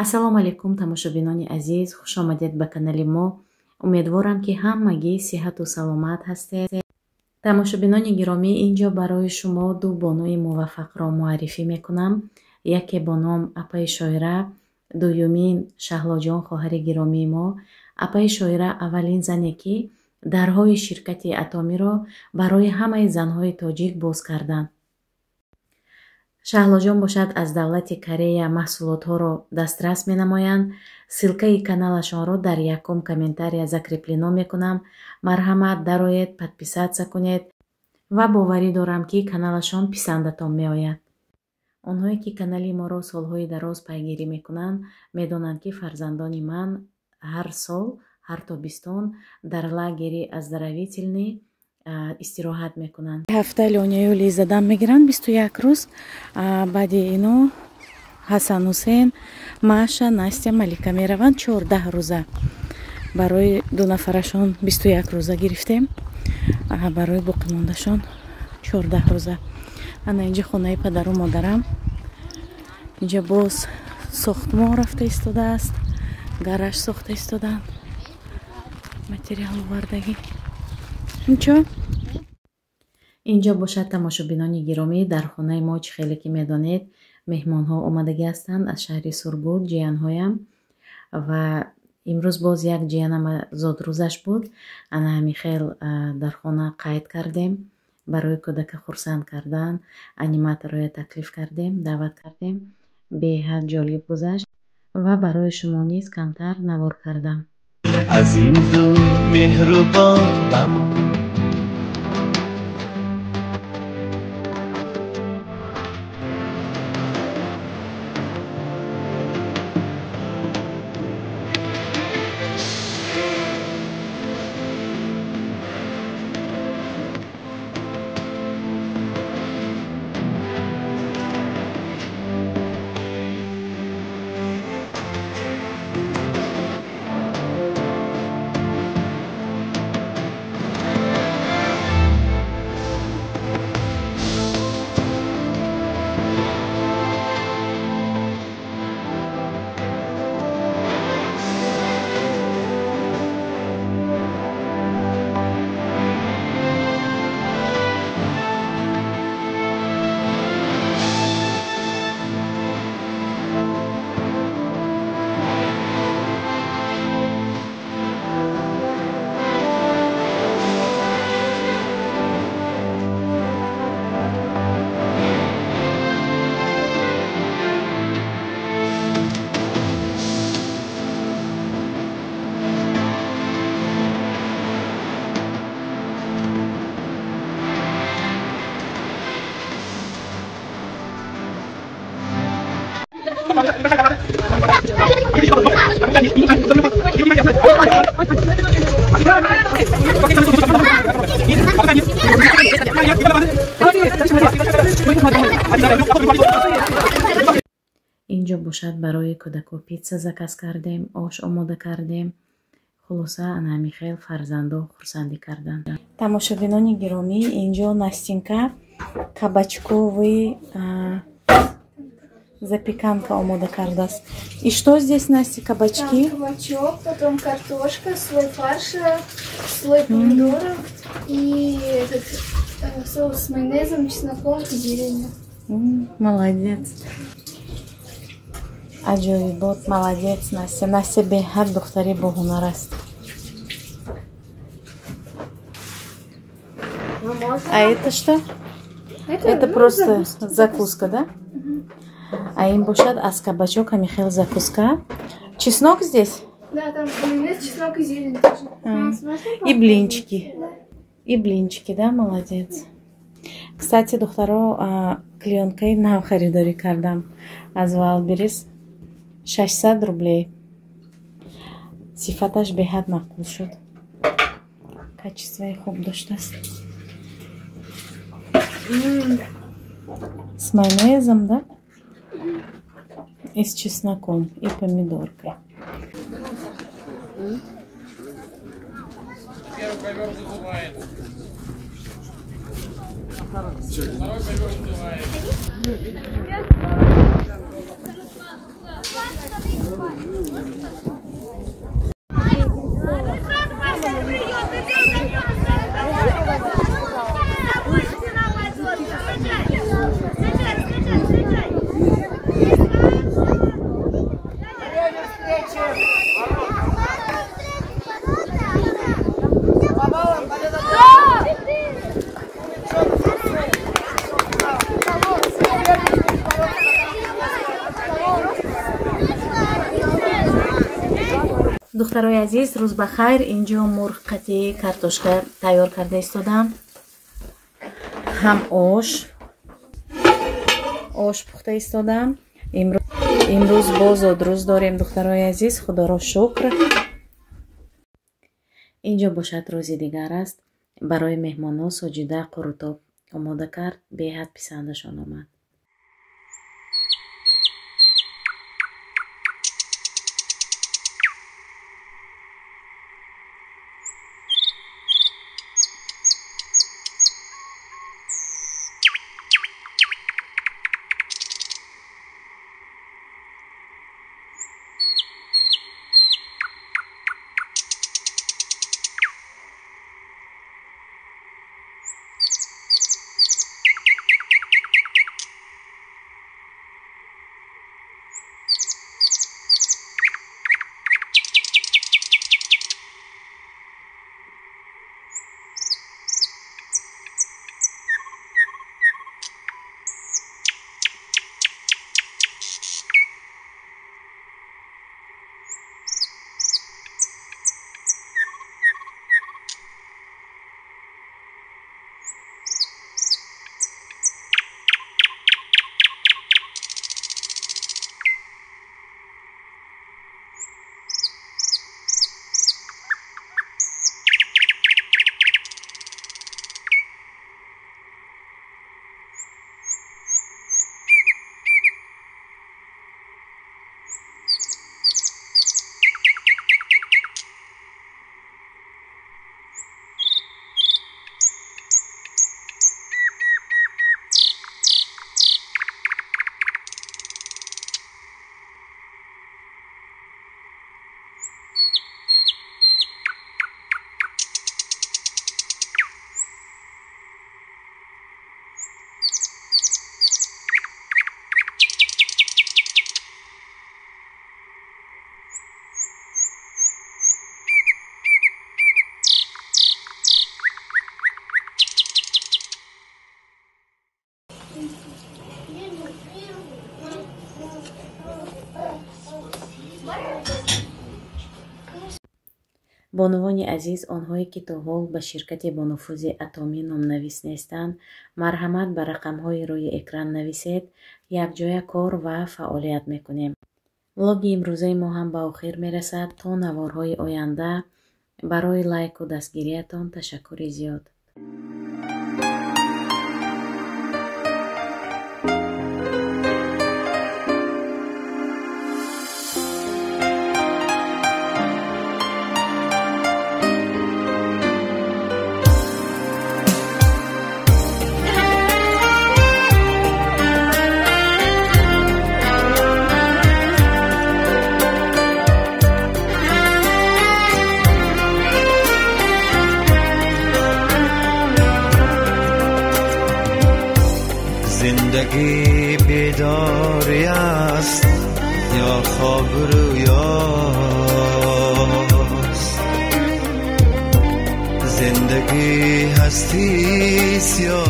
ассалому алайкум тамошобинони азиз, хуш омадед ба канали мо. Умедворам ки ҳамагӣ сиҳату саломат ҳастед. Тамошобинони гиромӣ, инҷо барои шумо ду бонуи муваффақро муаррифӣ мекунам. яке бо ном апаи шоира, дуюмин Шаҳлоҷон хоҳари гиромии мо. апаи шоира аввалин зане ки дарҳои ширкати Атомиро барои ҳамаи занҳои тоҷик боз карданд. Шаҳлоҷон бошад аз давлати Корея маҳсулотҳоро дастрас менамоянд. Силкаи каналашонро дар якум комментария закреплено мекунам. Марҳамат, дароед, подписатся кунед ва боварӣ дорам ки каналашон писандатон меояд. онҳое ки канали моро солҳои дароз пайгирӣ мекунанд медонанд ки фарзандони ман ҳар сол ҳар тобистон дар лагери оздоровительный истироҳат мекунанд. ҳафта лёняюли задам мегиранд 21 рӯз. баъди ино Ҳасан Ҳусейн, Маша, Настя, Малика мераванд 14 рӯза. барои ду нафарашон 21 рӯза гирифтем, барои боқимондашон 14 рӯза. ана инҷа хонаи падару модарам. инҷа боз сохтмон рафта истодааст, гараж сохта истоданд, материал овардагӣ. инчо инҷо бошад тамошобинони гиромӣ. дар хонаи мо чӣ хеле ки медонед меҳмонҳо омадагӣ ҳастанд аз шаҳри Сургут, ҷиянҳоям. ва имрӯз боз як ҷиянам зодрӯзаш буд. ана ҳамин хел дар хона қайд кардем, барои кӯдака хурсанд кардан аниматорҳоя таклиф кардем, даъват кардем. беҳад ҷолиб гузашт ва барои шумо низ камтар навор кардам. азизу меҳрубон инҷо бошад барои кӯдако питса заказ кардем, ош омода кардем. хулоса ана ҳамин хел фарзандо хурсандӣ карданд. Тамошобинони гиромӣ, инҷо Настинка кабачковый запеканка омода кардааст. И что здесь, Настя, кабачки? Там кабачок, потом картошка, слой фарша, слой помидоров и этот соус с майонезом, чесноком и зеленью. Молодец. аҷоибот, молодец, Настя. Настя беҳад духтари боҳунар аст. А это что? Это просто закуска, да? А им бошад аз кабачок ҳамин хел закуска. Чеснок здесь? Да, там майонез, чеснок и зелень тоже. И блинчики. И блинчики, да, молодец. Кстати, духтаро клеёнкаи нав харидорӣ кардам аз Валберес. 600 рублей. сифаташ беҳад мақбул шуд. качествои хуб доштааст. С майонезом, да? И с чесноком, и помидоркой. Первый ковер забывает. Второй ковер забывает. духтарои азиз, рӯз ба хайр. Инҷо мурғ қатъи картошка тайёр карда истодам. Ҳам ош пухта истодам. имрӯз боз одрӯз дорем духтарои азиз, худоро шукр. инҷо бошад рӯзи дигар аст. барои меҳмонҳо соҷида қурутоб омода кард. беҳад писандашон омад. бонувони азиз, онҳое ки то ҳол ба ширкати бонуфӯзи Атомӣ номнавис нестанд, марҳамат ба рақамҳои рӯи экран нависед. якҷоя кор ва фаъолият мекунем. влоги имрӯзаи мо ҳам ба охир мерасад. То наворҳои оянда, барои лайку дастгириятон ташаккури зиёд. زندگی بیداری است یا خواب رویاست، زندگی هستی است یا